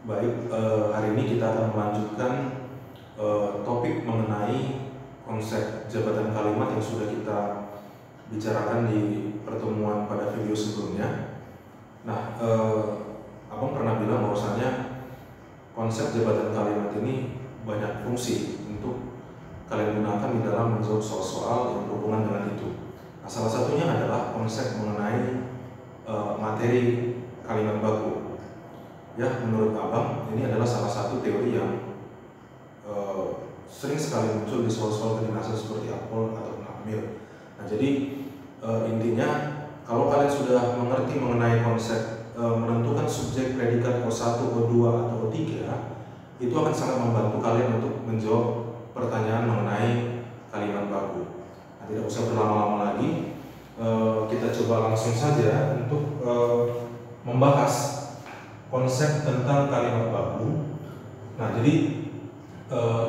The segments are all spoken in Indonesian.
Baik, hari ini kita akan melanjutkan topik mengenai konsep jabatan kalimat yang sudah kita bicarakan di pertemuan pada video sebelumnya. Nah, Abang pernah bilang bahwasanya konsep jabatan kalimat ini banyak fungsi untuk kalian gunakan di dalam menjawab soal-soal yang berhubungan dengan itu. Nah, salah satunya adalah konsep mengenai materi kalimat baku. Ya, menurut Abang, ini adalah salah satu teori yang sering sekali muncul di soal-soal kedinasan seperti Akpol atau Akmil. Nah, jadi intinya kalau kalian sudah mengerti mengenai konsep menentukan subjek predikat O1, O2, atau O3, itu akan sangat membantu kalian untuk menjawab pertanyaan mengenai kalimat baku. Nah, tidak usah berlama-lama lagi, kita coba langsung saja untuk membahas konsep tentang kalimat baku. Nah, jadi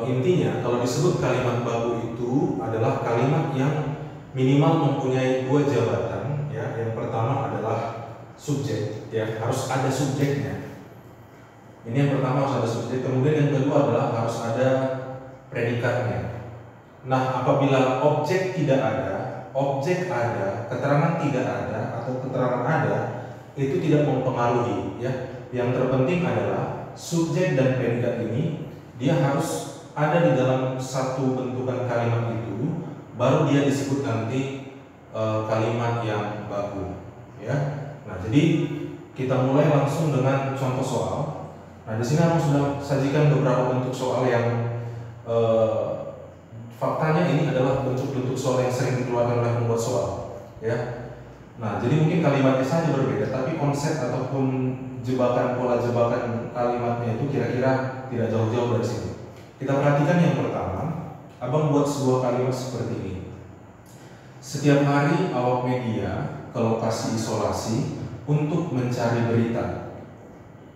intinya kalau disebut kalimat baku itu adalah kalimat yang minimal mempunyai dua jabatan. Ya, yang pertama adalah subjek. Ya, harus ada subjeknya. Ini yang pertama, harus ada subjek. Kemudian yang kedua adalah harus ada predikatnya. Nah, apabila objek tidak ada, objek ada, keterangan tidak ada, atau keterangan ada, itu tidak mempengaruhi. Ya. Yang terpenting adalah subjek dan predikat ini dia harus ada di dalam satu bentukan kalimat itu, baru dia disebut nanti kalimat yang baku. Ya. Nah, jadi kita mulai langsung dengan contoh soal. Nah, di sini aku sudah sajikan beberapa bentuk soal yang faktanya ini adalah bentuk-bentuk soal yang sering dikeluarkan oleh pembuat soal. Ya. Nah, jadi mungkin kalimatnya saja berbeda, tapi konsep ataupun pola jebakan kalimatnya itu kira-kira tidak jauh-jauh dari sini. Kita perhatikan yang pertama, Abang buat sebuah kalimat seperti ini. Setiap hari awak media ke lokasi isolasi untuk mencari berita.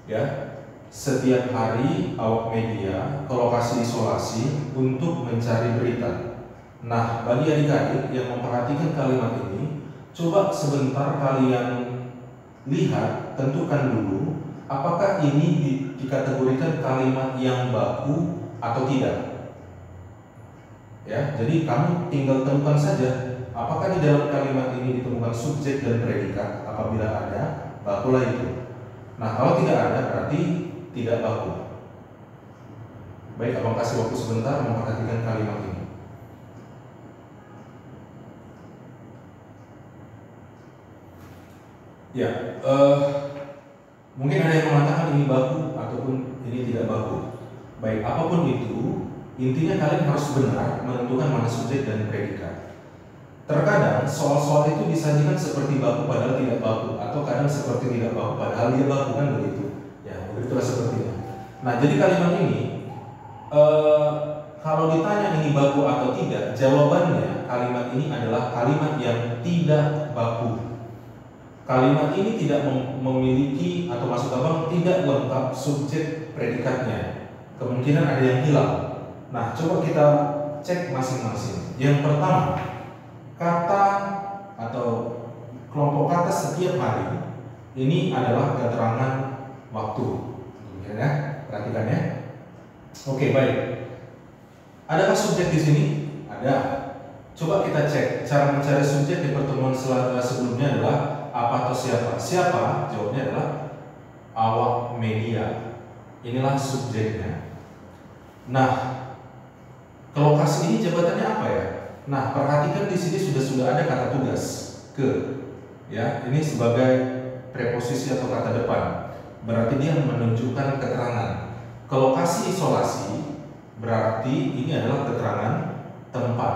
Ya, setiap hari awak media ke lokasi isolasi untuk mencari berita. Nah, bagi adik-adik yang memperhatikan kalimat ini, coba sebentar kalian lihat, tentukan dulu apakah ini dikategorikan kalimat yang baku atau tidak. Ya, jadi kamu tinggal tentukan saja apakah di dalam kalimat ini ditemukan subjek dan predikat. Apabila ada, bakulah itu. Nah, kalau tidak ada berarti tidak baku. Baik, Abang kasih waktu sebentar memperhatikan kalimat ini. Ya, mungkin ada yang mengatakan ini baku ataupun ini tidak baku. Baik, apapun itu, intinya kalian harus benar menentukan mana subjek dan predikat. Terkadang soal-soal itu disajikan seperti baku padahal tidak baku, atau kadang seperti tidak baku padahal dia baku, kan begitu. Ya, begitulah sepertinya. Nah, jadi kalimat ini kalau ditanya ini baku atau tidak, jawabannya kalimat ini adalah kalimat yang tidak baku. Kalimat ini tidak memiliki, atau maksud Abang tidak lengkap subjek predikatnya. Kemungkinan ada yang hilang. Nah, coba kita cek masing-masing. Yang pertama, kata atau kelompok kata setiap hari ini adalah keterangan waktu. Ya, perhatikan ya. Oke, baik. Adakah subjek di sini? Ada. Coba kita cek. Cara mencari subjek di pertemuan sebelumnya adalah apa atau siapa? Siapa? Jawabnya adalah awak media. Inilah subjeknya. Nah, ke lokasi ini jabatannya apa ya? Nah, perhatikan di sini sudah ada kata tugas ke. Ya, ini sebagai preposisi atau kata depan. Berarti dia menunjukkan keterangan. Ke lokasi isolasi berarti ini adalah keterangan tempat.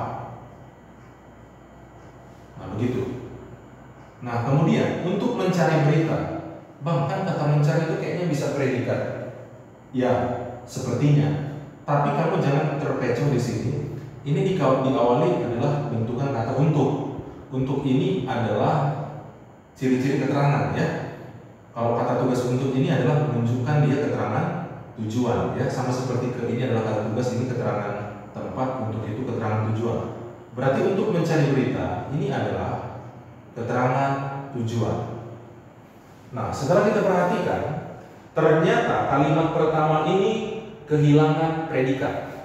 Nah, begitu. Nah, kemudian untuk mencari berita, Bang, kan kata mencari itu kayaknya bisa predikat. Ya, sepertinya. Tapi kamu jangan terpecoh di sini. Ini diawali adalah bentukan kata untuk. Untuk ini adalah ciri-ciri keterangan, ya. Kalau kata tugas untuk ini adalah menunjukkan dia keterangan tujuan, ya. Sama seperti ke ini adalah kata tugas, ini keterangan tempat, untuk itu keterangan tujuan. Berarti untuk mencari berita ini adalah keterangan tujuan. Nah, setelah kita perhatikan, ternyata kalimat pertama ini kehilangan predikat.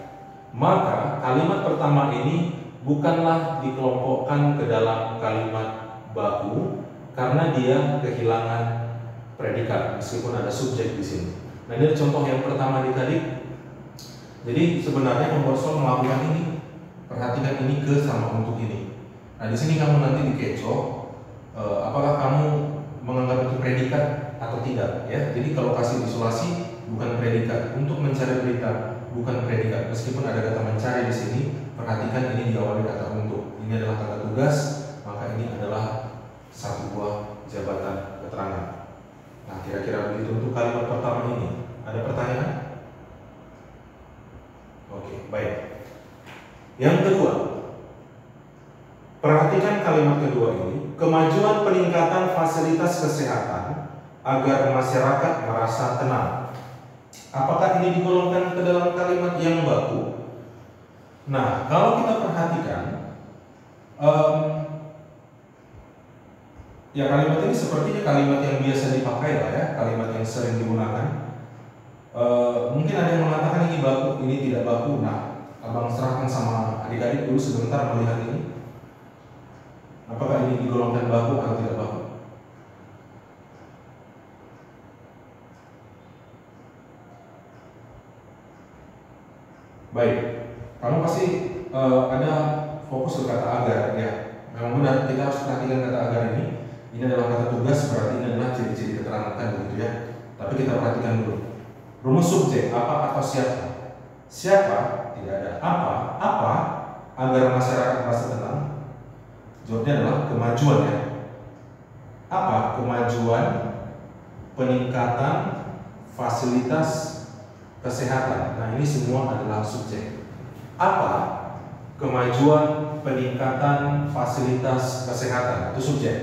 Maka kalimat pertama ini bukanlah dikelompokkan ke dalam kalimat baku karena dia kehilangan predikat meskipun ada subjek di sini. Nah, ini contoh yang pertama tadi. Jadi sebenarnya pemborsol melakukan ini. Perhatikan ini ke sama untuk ini. Nah, di sini kamu nanti dikecoh apakah kamu menganggap itu predikat atau tidak, ya. Jadi kalau kasih isolasi bukan predikat, untuk mencari berita bukan predikat. Meskipun ada kata mencari di sini, perhatikan ini diawali kata untuk. Ini adalah kata tugas, maka ini adalah satu buah jabatan keterangan. Nah, kira-kira begitu untuk kalimat pertama ini. Ada pertanyaan? Oke, baik. Yang kedua, perhatikan kalimat kedua ini. Kemajuan peningkatan fasilitas kesehatan agar masyarakat merasa tenang. Apakah ini digolongkan ke dalam kalimat yang baku? Nah, kalau kita perhatikan, ya kalimat ini sepertinya kalimat yang biasa dipakai lah ya, kalimat yang sering digunakan. Mungkin ada yang mengatakan ini baku, ini tidak baku. Nah, abang serahkan sama adik-adik dulu sebentar melihat ini. Apakah ini digolongkan baku atau tidak baku? Baik, kamu pasti ada fokus ke kata agar, ya. Memang benar, kita harus perhatikan kata agar ini. Ini adalah kata tugas, berarti ini adalah ciri-ciri keterangan kan, begitu ya. Tapi kita perhatikan dulu. Rumus subjek, apa atau siapa? Siapa? Tidak ada. Apa agar masyarakat merasa tenang? Jawabnya adalah kemajuan, ya. Apa? Kemajuan peningkatan fasilitas kesehatan. Nah, ini semua adalah subjek. Apa? Kemajuan peningkatan fasilitas kesehatan, itu subjek.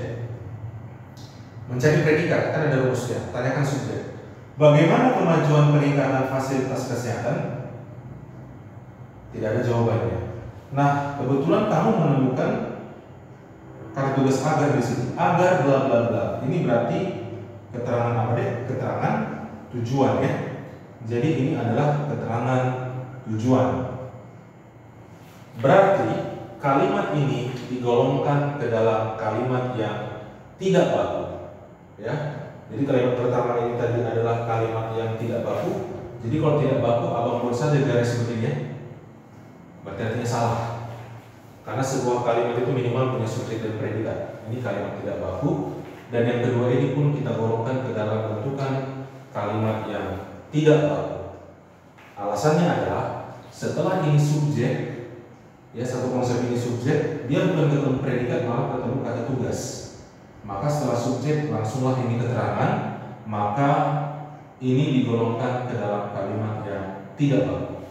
Mencari predikat, kan ada rumusnya. Tanyakan subjek. Bagaimana kemajuan peningkatan fasilitas kesehatan? Tidak ada jawabannya. Nah, kebetulan kamu menemukan kata tugas agar di sini. Agar bla bla bla. Ini berarti keterangan apa deh? Keterangan tujuan, ya. Jadi ini adalah keterangan tujuan. Berarti kalimat ini digolongkan ke dalam kalimat yang tidak baku, ya. Jadi kalimat pertama ini tadi adalah kalimat yang tidak baku. Jadi kalau tidak baku, abang buat saja garis begini, berarti artinya salah. Karena sebuah kalimat itu minimal punya subjek dan predikat. Ini kalimat tidak baku. Dan yang kedua ini pun kita golongkan ke dalam bentukan kalimat yang tidak baku. Alasannya adalah setelah ini subjek, ya, satu konsep ini subjek, dia bukan ketemu predikat, malah ketemu kata tugas. Maka setelah subjek langsunglah ini keterangan, maka ini digolongkan ke dalam kalimat yang tidak baku.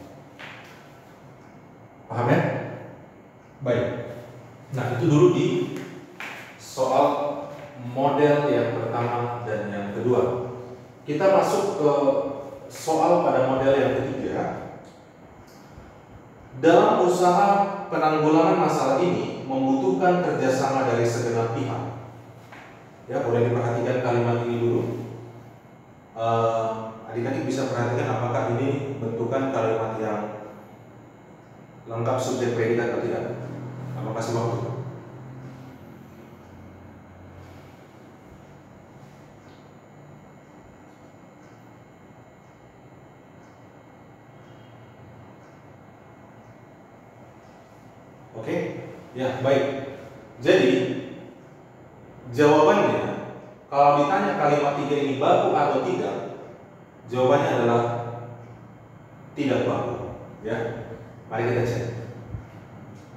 Paham ya? Baik. Nah, itu dulu di soal model yang pertama dan yang kedua. Kita masuk ke soal pada model yang ketiga. Dalam usaha penanggulangan masalah ini membutuhkan kerjasama dari segenap pihak. Ya, boleh diperhatikan kalimat ini dulu. Adik-adik bisa perhatikan apakah ini bentukan kalimat yang lengkap subjek predikat atau tidak. Apa kasih waktu? Oke, ya baik. Jadi jawabannya, kalau ditanya kalimat tiga ini baku atau tidak, jawabannya adalah tidak baku. Ya, mari kita cek.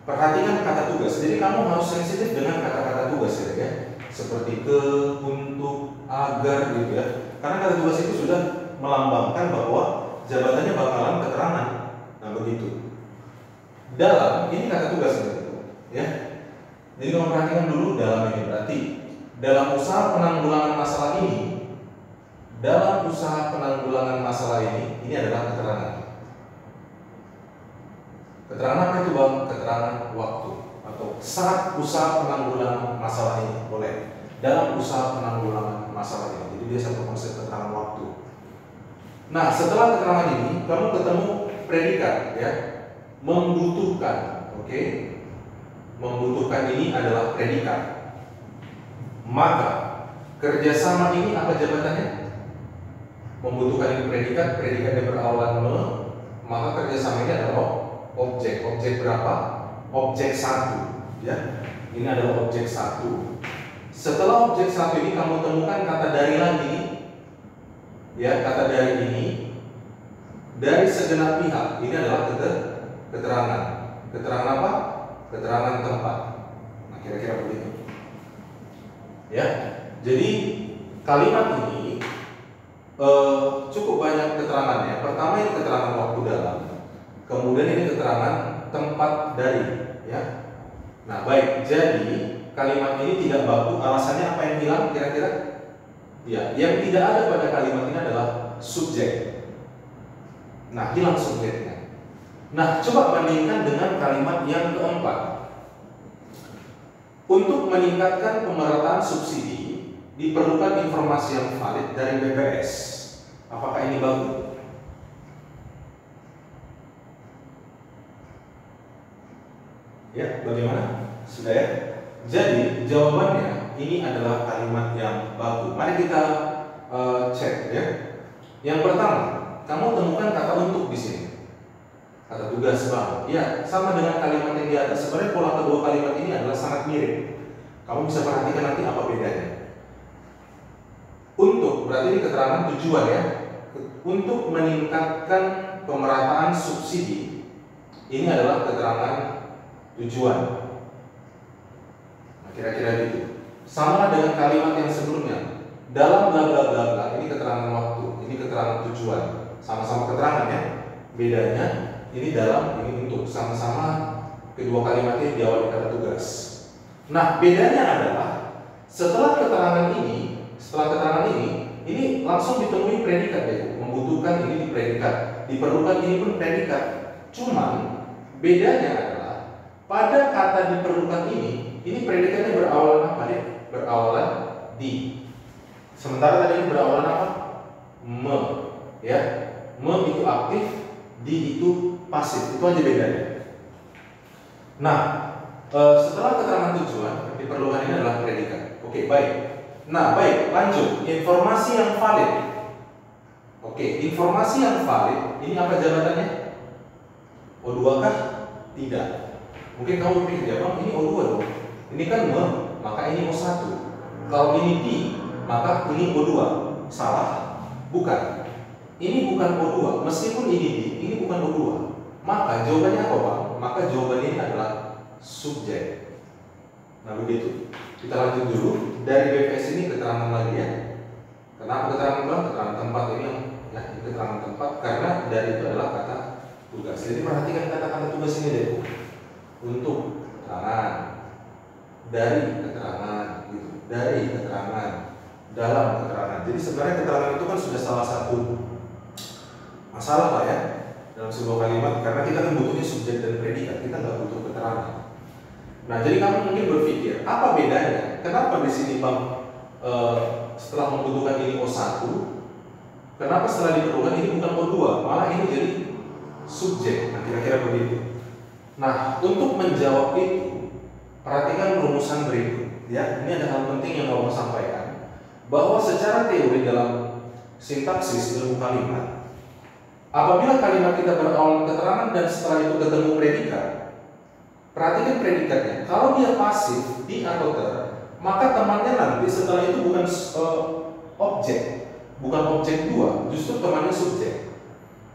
Perhatikan kata tugas. Jadi kamu harus sensitif dengan kata-kata tugas, ya. Seperti ke, untuk, agar, gitu ya. Karena kata tugas itu sudah melambangkan bahwa jabatannya bakalan keterangan. Nah, begitu. Dalam, ini kata tugas, ya. Jadi kamu perhatikan dulu dalam ini, berarti dalam usaha penanggulangan masalah ini, dalam usaha penanggulangan masalah ini adalah keterangan. Keterangan apa itu, Bang? Keterangan waktu atau saat usaha penanggulangan masalah ini, boleh. Dalam usaha penanggulangan masalah ini, jadi dia satu konsep keterangan waktu. Nah, setelah keterangan ini kamu ketemu predikat ya. Membutuhkan, oke? Membutuhkan ini adalah predikat. Maka kerjasama ini apa jabatannya? Membutuhkan ini predikat, predikatnya berawalan me, maka kerjasama ini adalah objek. Objek berapa? Objek 1 ya. Ini adalah objek 1. Setelah objek 1 ini kamu temukan kata dari lagi ya, kata dari ini dari segenap pihak. Ini adalah keterangan. Keterangan apa? Keterangan tempat. Nah, kira-kira begitu. Ya. Jadi kalimat ini cukup banyak keterangannya. Pertama ini keterangan waktu dalam. Kemudian ini keterangan tempat dari, ya. Nah, baik. Jadi kalimat ini tidak baku. Alasannya apa yang hilang kira-kira? Ya, yang tidak ada pada kalimat ini adalah subjek. Nah, hilang subjeknya. Nah, coba bandingkan dengan kalimat yang keempat. Untuk meningkatkan pemerataan subsidi, diperlukan informasi yang valid dari BPS. Apakah ini bagus? Ya, bagaimana? Sudah ya? Jadi, jawabannya ini adalah kalimat yang baku. Mari kita cek ya. Yang pertama, kamu temukan kata untuk di sini. Kata tugas bang, ya sama dengan kalimat yang di atas. Sebenarnya pola kedua kalimat ini adalah sangat mirip. Kamu bisa perhatikan nanti apa bedanya. Untuk, berarti ini keterangan tujuan ya. Untuk meningkatkan pemerataan subsidi, ini adalah keterangan tujuan. Nah, kira-kira gitu. Sama dengan kalimat yang sebelumnya. Dalam bla bla bla bla, ini keterangan waktu, ini keterangan tujuan. Sama-sama keterangan ya. Bedanya ini dalam, ini untuk, sama-sama kedua kalimatnya diawali kata tugas. Nah, bedanya adalah setelah keterangan ini langsung ditemui predikat ya. Membutuhkan ini di predikat, diperlukan ini pun predikat. Cuman bedanya adalah pada kata diperlukan ini predikatnya berawalan apa deh? Berawalan di. Sementara tadi ini berawalan apa? Me, ya. Me itu aktif, di itu pasif, itu aja bedanya. Nah, setelah keterangan tujuan, diperlukan ini adalah predikat. Oke, baik. Nah, baik, lanjut. Informasi yang valid. Oke, informasi yang valid, ini apa jabatannya? O2 kah? Tidak. Mungkin kamu pikir, ya bang, ini O2 dong. Ini kan me, maka ini O1. Kalau ini di, maka ini O2. Salah? Bukan. Ini bukan O2, meskipun ini di, ini bukan O2. Maka jawabannya apa Pak? Maka jawabannya ini adalah subjek. Nah begitu. Kita lanjut dulu. Dari BPS ini keterangan lagi ya. Kenapa keterangan bang? Keterangan tempat ini yang ya, ini keterangan tempat karena dari itu adalah kata tugas. Jadi perhatikan kata-kata tugas ini deh. Untuk keterangan, dari keterangan, gitu. Dari keterangan, dalam keterangan. Jadi sebenarnya keterangan itu kan sudah salah satu masalah lah ya dalam sebuah kalimat, karena kita kan butuhnya subjek dan predikat, kita nggak butuh keterangan. Nah, jadi kamu mungkin berpikir apa bedanya? Kenapa di sini bang setelah membutuhkan ini O1, kenapa setelah diperlukan ini bukan O2, malah ini jadi subjek? Nah, kira-kira begitu. Nah, untuk menjawab itu, perhatikan rumusan berikut. Ya, ini ada hal penting yang mau sampaikan, bahwa secara teori dalam sintaksis ilmu kalimat, apabila kalimat kita berawal keterangan dan setelah itu ketemu predikat, perhatikan predikatnya. Kalau dia pasif, di atau ter, maka temannya nanti setelah itu bukan objek, bukan objek dua, justru temannya subjek.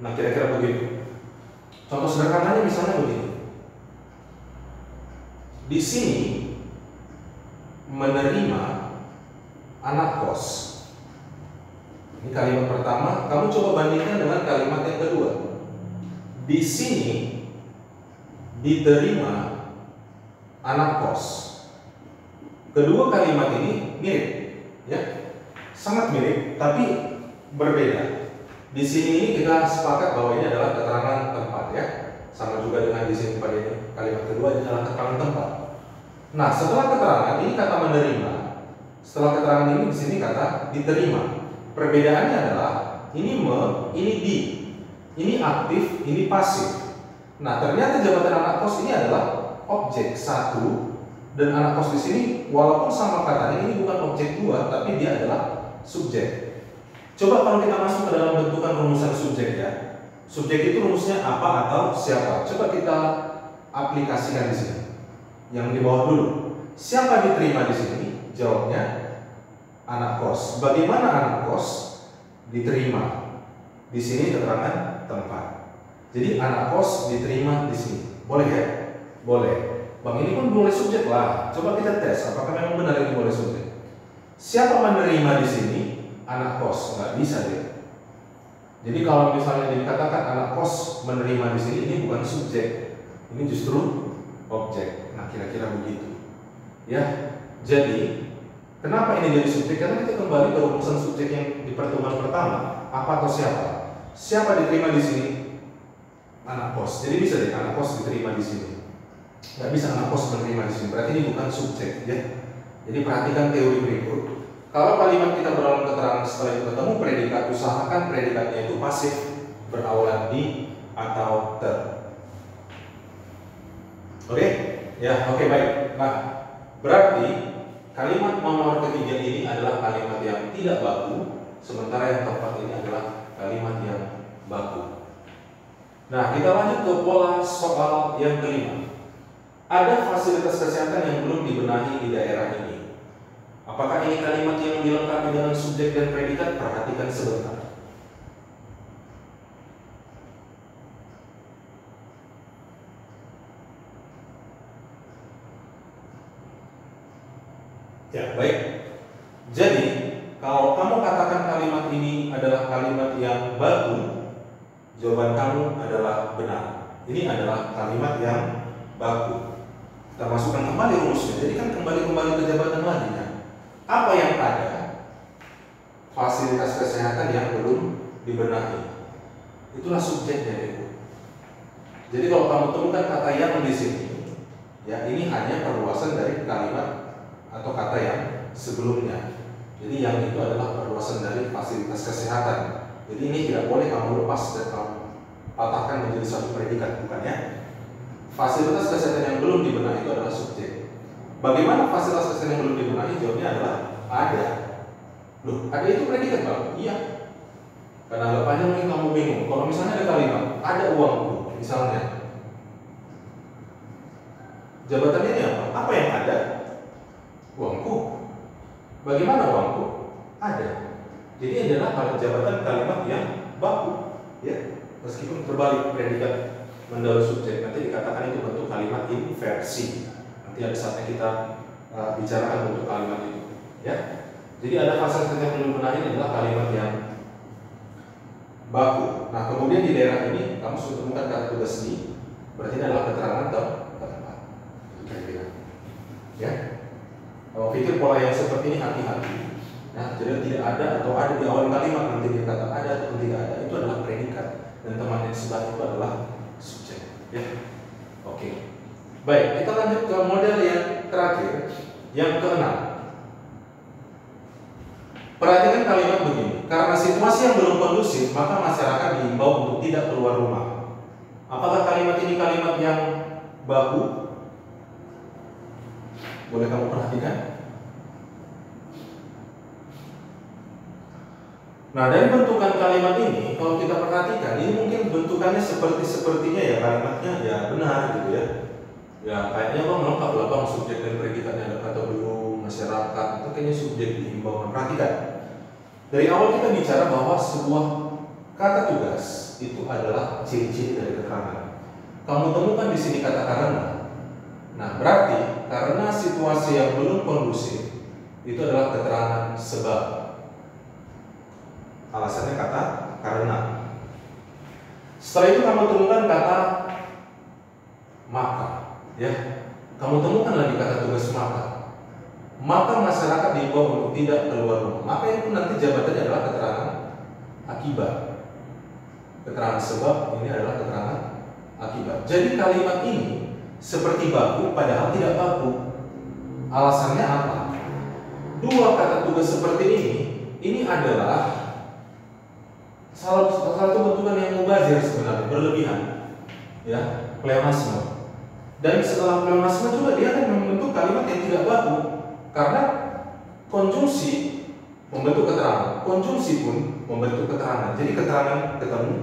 Nah, kira-kira begitu. Contoh sederhananya misalnya begini. Di sini menerima anak kos. Ini kalimat pertama, kamu coba bandingkan dengan kalimat yang kedua. Di sini diterima anak kos. Kedua kalimat ini mirip, ya, sangat mirip, tapi berbeda. Di sini ini kita sepakat bahwa ini adalah keterangan tempat, ya, sama juga dengan di sini pada ini kalimat kedua ini adalah keterangan tempat. Nah, setelah keterangan ini kata menerima, setelah keterangan ini di sini kata diterima. Perbedaannya adalah ini ini di. Ini aktif, ini pasif. Nah, ternyata jabatan anak kos ini adalah objek 1 dan anak kos di sini walaupun sama katanya ini bukan objek 2 tapi dia adalah subjek. Coba kalau kita masuk ke dalam bentukan rumusan subjek ya. Subjek itu rumusnya apa atau siapa? Coba kita aplikasikan di sini. Yang di bawah dulu. Siapa diterima di sini? Jawabnya anak kos. Bagaimana anak kos diterima? Di sini keterangan tempat. Jadi anak kos diterima di sini. Boleh ya? Boleh. Bang, ini pun boleh subjek lah. Coba kita tes apakah memang benar ini boleh subjek. Siapa menerima di sini? Anak kos. Nggak bisa deh. Jadi kalau misalnya dikatakan anak kos menerima di sini, ini bukan subjek. Ini justru objek. Nah, kira-kira begitu. Ya. Jadi, kenapa ini jadi subjek? Karena kita kembali ke rumusan subjek yang di pertemuan pertama. Apa atau siapa? Siapa diterima di sini? Anak kos. Jadi bisa deh anak kos diterima di sini. Nggak bisa anak kos menerima di sini. Berarti ini bukan subjek, ya. Jadi perhatikan teori berikut. Kalau kalimat kita berawalan keterangan setelah itu ketemu predikat, usahakan predikatnya itu pasif, berawalan di atau ter. Oke? Ya, oke, baik. Nah, berarti kalimat nomor ketiga ini adalah kalimat yang tidak baku, sementara yang keempat ini adalah kalimat yang baku. Nah, kita lanjut ke pola soal yang kelima. Ada fasilitas kesehatan yang belum dibenahi di daerah ini. Apakah ini kalimat yang dilengkapi dengan subjek dan predikat? Perhatikan sebentar. Ya, baik. Jadi, kalau kamu katakan kalimat ini adalah kalimat yang baku, jawaban kamu adalah benar. Ini adalah kalimat yang baku. Kita masukkan kembali rumusnya. Jadi kan kembali ke jabatan lagi kan. Apa yang ada? Fasilitas kesehatan yang belum dibenahi. Itulah subjeknya itu. Jadi kalau kamu temukan kata yang di sini, ya ini hanya perluasan dari kalimat atau kata yang sebelumnya. Jadi yang itu adalah perluasan dari fasilitas kesehatan. Jadi ini tidak boleh kamu lepas dan kamu patahkan menjadi satu predikat, bukan ya? Fasilitas kesehatan yang belum dibenahi itu adalah subjek. Bagaimana fasilitas kesehatan yang belum dibenahi? Jawabnya adalah ada. Loh, ada itu predikat Bang? Iya. Karena agak panjang mungkin kamu bingung. Kalau misalnya ada kalimat, ada uangku, misalnya. Jabatannya ini apa? Apa yang ada? Uangku. Bagaimana uangku? Ada. Jadi adalah jabatan kalimat yang baku, ya. Meskipun terbalik predikat mendahului subjek, nanti dikatakan itu bentuk kalimat inversi. Nanti ada saatnya kita bicarakan bentuk kalimat itu, ya. Jadi ada fasilitas yang belum benahi adalah kalimat yang baku. Nah, kemudian di daerah ini kamu sudah temukan kata tugas ini, berarti ini adalah keterangan tempat. Ya. Kalau pikir pola yang seperti ini hati-hati. Nah, jadi tidak ada atau ada di awal kalimat nanti dia kata ada atau tidak ada, itu adalah predikat dan teman yang sebelah itu adalah subjek. Ya. Oke. Baik, kita lanjut ke model yang terakhir, yang keenam. Perhatikan kalimat begini. Karena situasi yang belum kondusif, maka masyarakat diimbau untuk tidak keluar rumah. Apakah kalimat ini kalimat yang baku? Boleh kamu perhatikan? Nah, dari bentukan kalimat ini, kalau kita perhatikan, ini mungkin bentukannya sepertinya ya kalimatnya ya benar gitu ya. Ya kayaknya Bang lengkap lah Bang, subjek dan predikatnya ada kata belum, masyarakat, itu kayaknya subjek diimbau. Perhatikan. Dari awal kita bicara bahwa sebuah kata tugas itu adalah ciri-ciri dari keterangan. Kamu temukan di sini kata karena. Nah, berarti karena situasi yang belum kondusif itu adalah keterangan sebab. Alasannya kata karena. Setelah itu kamu temukan kata maka, ya. Kamu temukan lagi kata tugas maka. Maka masyarakat diimbau untuk tidak keluar rumah. Maka itu nanti jabatannya adalah keterangan akibat. Keterangan sebab ini adalah keterangan akibat. Jadi kalimat ini seperti baku padahal tidak baku. Alasannya apa? Dua kata tugas seperti ini adalah salah satu bentukan yang mubazir sebenarnya, berlebihan, ya, pleonasme. Dan setelah pleonasme juga dia akan membentuk kalimat yang tidak baku, karena konjungsi membentuk keterangan, konjungsi pun membentuk keterangan. Jadi keterangan ketemu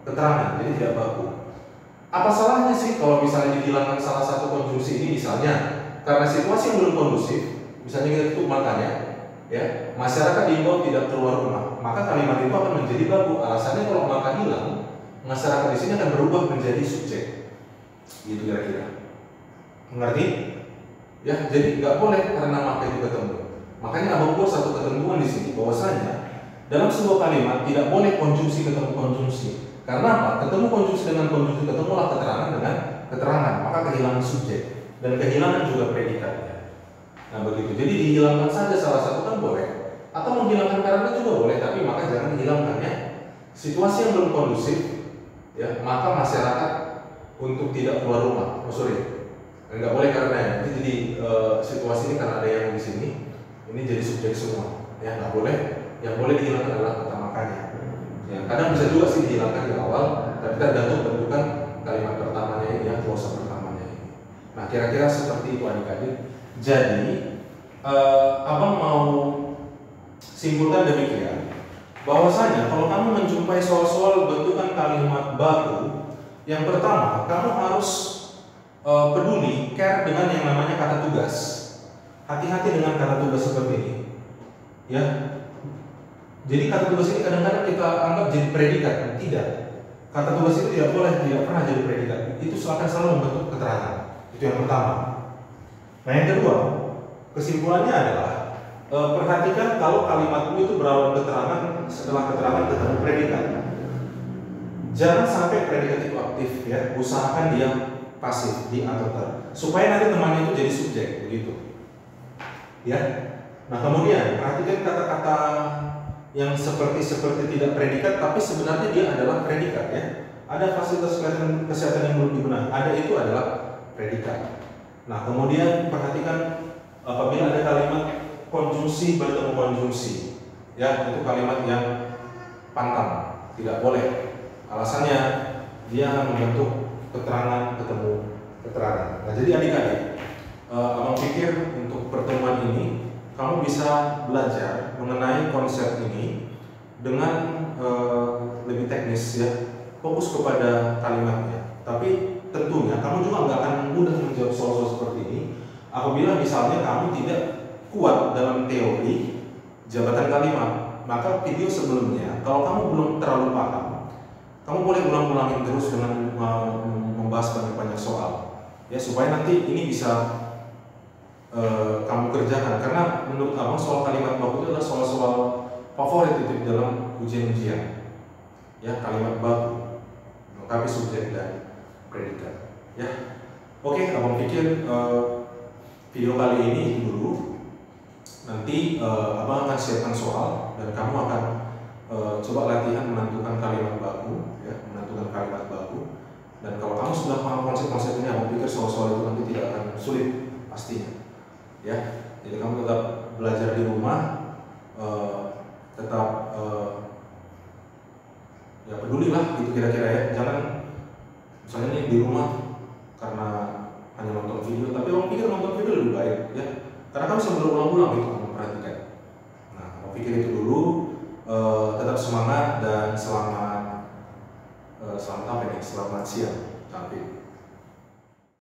keterangan, jadi tidak baku. Apa salahnya sih kalau misalnya dihilangkan salah satu konjungsi ini, misalnya karena situasi yang belum kondusif, misalnya kita tutup matanya, ya, masyarakat diimbau tidak keluar rumah, maka kalimat itu akan menjadi baku. Alasannya kalau mata hilang, masyarakat di sini akan berubah menjadi subjek, gitu kira-kira. Mengerti? Ya, jadi nggak boleh karena maka itu ketemu. Makanya abang buat satu ketentuan di sini bahwasanya dalam sebuah kalimat tidak boleh konjungsi ketemu konjungsi. Karena apa? Ketemu konjungsi dengan konjungsi, ketemulah keterangan dengan keterangan, maka kehilangan subjek dan kehilangan juga predikatnya. Nah begitu. Jadi dihilangkan saja salah satu kan boleh, atau menghilangkan karena juga boleh, tapi maka jangan hilangkannya. Situasi yang belum kondusif, ya, maka masyarakat untuk tidak keluar rumah. Oh sorry, nggak boleh karena itu jadi situasi ini karena ada yang di sini, ini jadi subjek semua, ya nggak boleh. Yang boleh dihilangkan adalah kata makanya. Ya, kadang bisa juga sih dihilangkan di awal, tapi tergantung bentukan kalimat pertamanya ini, ya, klausa pertamanya ini. Nah, kira-kira seperti itu adik-adik. Jadi, abang mau simpulkan demikian, bahwasanya kalau kamu menjumpai soal-soal bentukan kalimat baku, yang pertama kamu harus peduli, care dengan yang namanya kata tugas. Hati-hati dengan kata tugas seperti ini, ya. Jadi kata tugas ini kadang-kadang kita anggap jadi predikat. Tidak. Kata tugas itu tidak boleh, tidak pernah jadi predikat. Itu akan selalu membentuk keterangan. Itu yang pertama. Nah yang kedua, kesimpulannya adalah perhatikan kalau kalimatmu itu berawal keterangan, setelah keterangan ketemu predikat. Jangan sampai predikat itu aktif, ya. Usahakan dia pasif, di atau ter, supaya nanti temannya itu jadi subjek, begitu. Ya. Nah kemudian perhatikan kata-kata yang seperti tidak predikat, tapi sebenarnya dia adalah predikat, ya. Ada fasilitas kesehatan yang belum dibenahi, ada, itu adalah predikat. Nah kemudian perhatikan apabila ada kalimat konjungsi bertemu konjungsi, ya, itu kalimat yang pantang, tidak boleh. Alasannya dia akan membentuk keterangan ketemu keterangan. Nah jadi adik-adik, abang pikir untuk pertemuan ini kamu bisa belajar mengenai konsep ini dengan lebih teknis, ya, fokus kepada kalimatnya. Tapi tentunya kamu juga nggak akan mudah menjawab soal-soal seperti ini apabila misalnya kamu tidak kuat dalam teori jabatan kalimat. Maka video sebelumnya, kalau kamu belum terlalu paham, kamu boleh ulang-ulangin terus dengan membahas banyak-banyak soal, ya, supaya nanti ini bisa kamu kerjakan. Karena menurut abang soal kalimat baku itu adalah soal-soal favorit itu di dalam ujian-ujian, ya, kalimat baku melengkapi subjek dan predikat, ya. Oke, abang pikir video kali ini dulu. Nanti abang akan siapkan soal dan kamu akan coba latihan menentukan kalimat baku, ya, menentukan kalimat baku. Dan kalau kamu sudah paham konsep-konsep ini, abang pikir soal-soal itu nanti tidak akan sulit pastinya. Ya, jadi kamu tetap belajar di rumah, tetap ya pedulilah gitu kira-kira, ya. Jangan misalnya nih di rumah karena hanya nonton video, tapi kamu pikir nonton video lebih baik, ya, karena kamu bisa berulang-ulang gitu kamu perhatikan. Nah, kamu pikir itu dulu. Tetap semangat dan selamat apa nih? Selamat siang, tapi